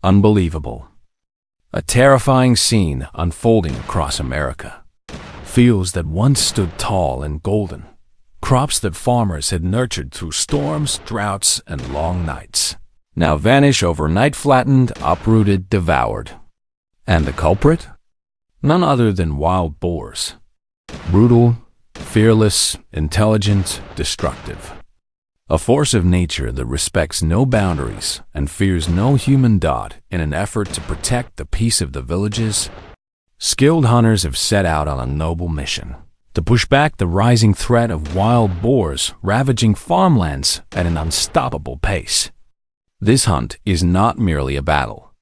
Unbelievable. A terrifying scene unfolding across America. Fields that once stood tall and golden. Crops that farmers had nurtured through storms, droughts, and long nights. Now vanish overnight, flattened, uprooted, devoured. And the culprit? None other than wild boars. Brutal, fearless, intelligent, destructive. A force of nature that respects no boundaries and fears no human dot in an effort to protect the peace of the villages. Skilled hunters have set out on a noble mission to push back the rising threat of wild boars ravaging farmlands at an unstoppable pace. This hunt is not merely a battle.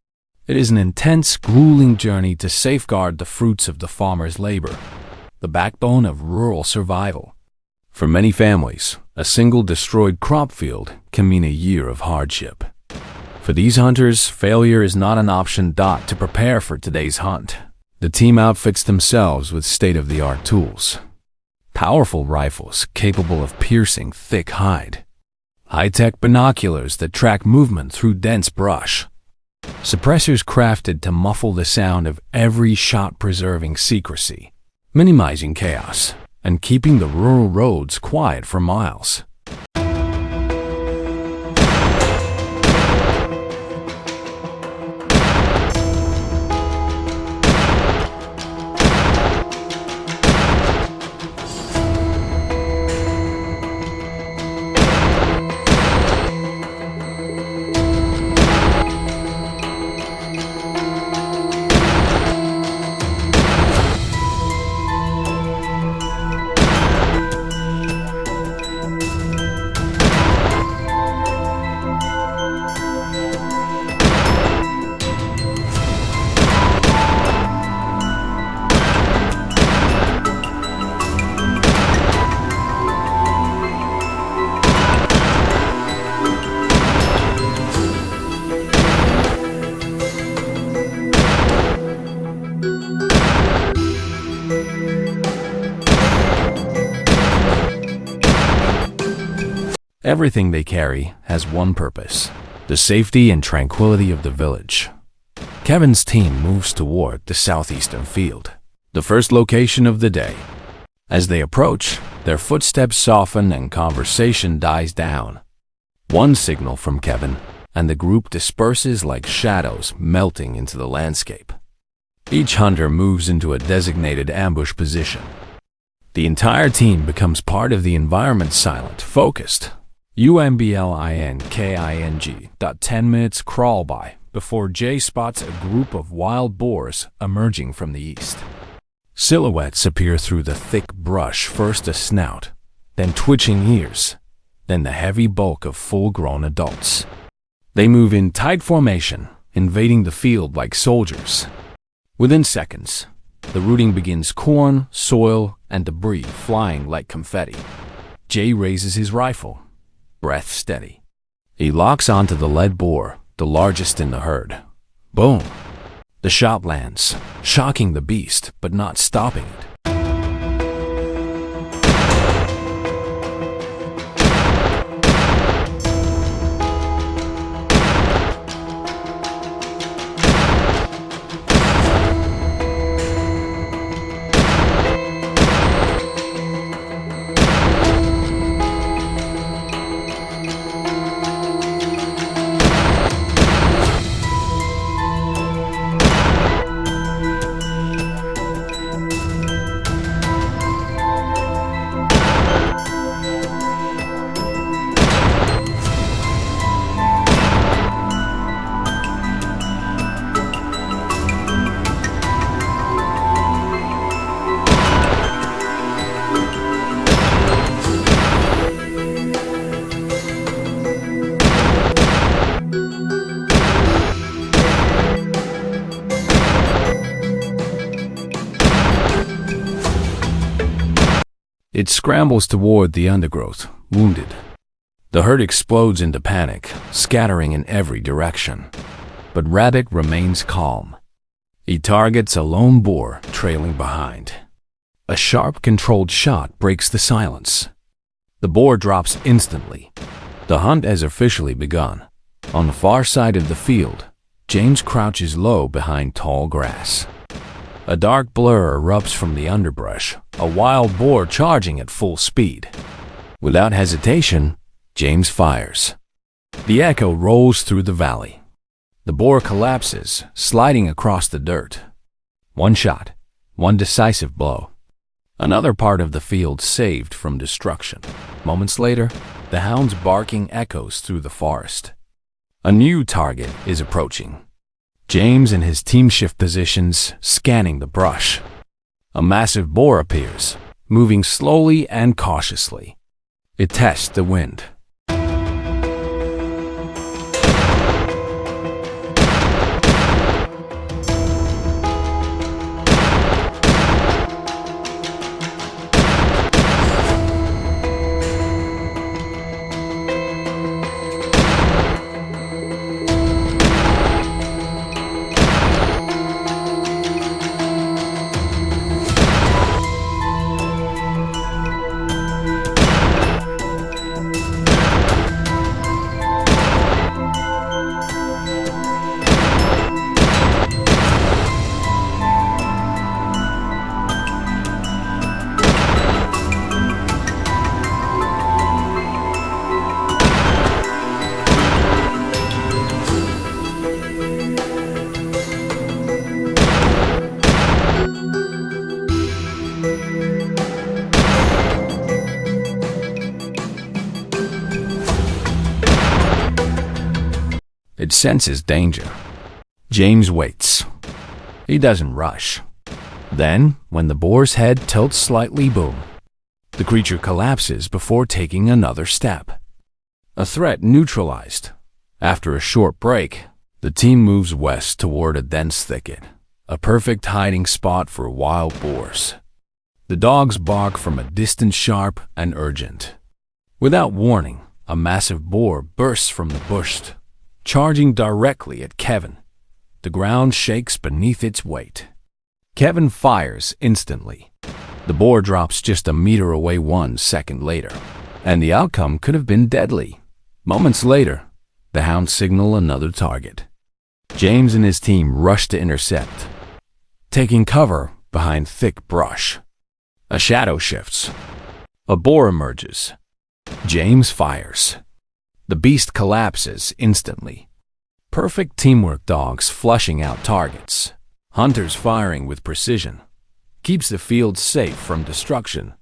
It is an intense, grueling journey to safeguard the fruits of the farmer's labor, the backbone of rural survival. For many families, a single destroyed crop field can mean a year of hardship. For these hunters, failure is not an option. To prepare for today's hunt, the team outfits themselves with state-of-the-art tools. Powerful rifles capable of piercing thick hide. High-tech binoculars that track movement through dense brush. Suppressors crafted to muffle the sound of every shot, preserving secrecy, minimizing chaos, and keeping the rural roads quiet for miles. Everything they carry has one purpose: the safety and tranquility of the village. Kevin's team moves toward the southeastern field, the first location of the day. As they approach, their footsteps soften and conversation dies down. One signal from Kevin, and the group disperses like shadows melting into the landscape. Each hunter moves into a designated ambush position. The entire team becomes part of the environment, silent, focused. UMBLINKING. 10 minutes crawl by before Jay spots a group of wild boars emerging from the east. Silhouettes appear through the thick brush, first a snout, then twitching ears, then the heavy bulk of full-grown adults. They move in tight formation, invading the field like soldiers. Within seconds, the rooting begins, corn, soil, and debris flying like confetti. Jay raises his rifle, breath steady. He locks onto the lead boar, the largest in the herd. Boom! The shot lands, shocking the beast, but not stopping it. It scrambles toward the undergrowth, wounded. The herd explodes into panic, scattering in every direction. But Rabbit remains calm. He targets a lone boar trailing behind. A sharp, controlled shot breaks the silence. The boar drops instantly. The hunt has officially begun. On the far side of the field, James crouches low behind tall grass. A dark blur erupts from the underbrush, a wild boar charging at full speed. Without hesitation, James fires. The echo rolls through the valley. The boar collapses, sliding across the dirt. One shot, one decisive blow. Another part of the field saved from destruction. Moments later, the hound's barking echoes through the forest. A new target is approaching. James and his team shift positions, scanning the brush. A massive boar appears, moving slowly and cautiously. It tests the wind. It senses danger. James waits. He doesn't rush. Then, when the boar's head tilts slightly, boom. The creature collapses before taking another step. A threat neutralized. After a short break, the team moves west toward a dense thicket, a perfect hiding spot for wild boars. The dogs bark from a distance, sharp and urgent. Without warning, a massive boar bursts from the bush, charging directly at Kevin. The ground shakes beneath its weight. Kevin fires instantly. The boar drops just a meter away 1 second later, and the outcome could have been deadly. Moments later, the hounds signal another target. James and his team rush to intercept, taking cover behind thick brush. A shadow shifts. A boar emerges. James fires. The beast collapses instantly. Perfect teamwork, dogs flushing out targets. Hunters firing with precision. Keeps the field safe from destruction.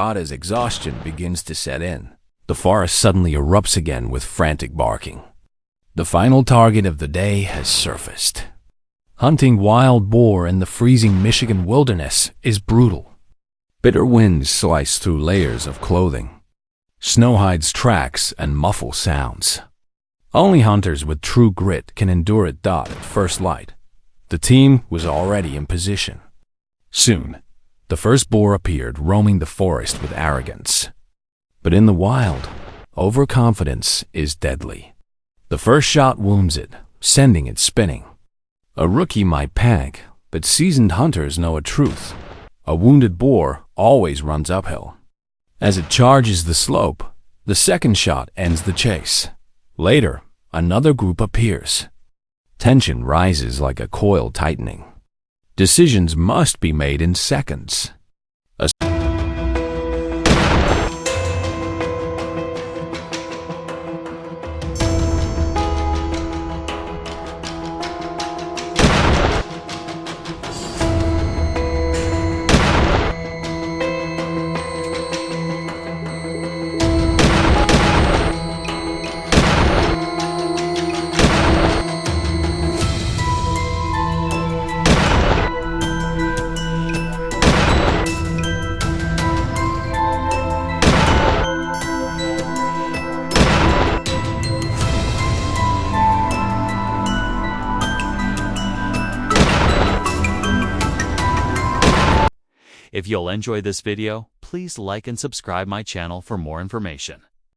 As exhaustion begins to set in, the forest suddenly erupts again with frantic barking. The final target of the day has surfaced. Hunting wild boar in the freezing Michigan wilderness is brutal. Bitter winds slice through layers of clothing. Snow hides tracks and muffle sounds. Only hunters with true grit can endure it. At first light, the team was already in position. Soon, the first boar appeared, roaming the forest with arrogance. But in the wild, overconfidence is deadly. The first shot wounds it, sending it spinning. A rookie might panic, but seasoned hunters know a truth. A wounded boar always runs uphill. As it charges the slope, the second shot ends the chase. Later, another group appears. Tension rises like a coil tightening. Decisions must be made in seconds. If you'll enjoy this video, please like and subscribe my channel for more information.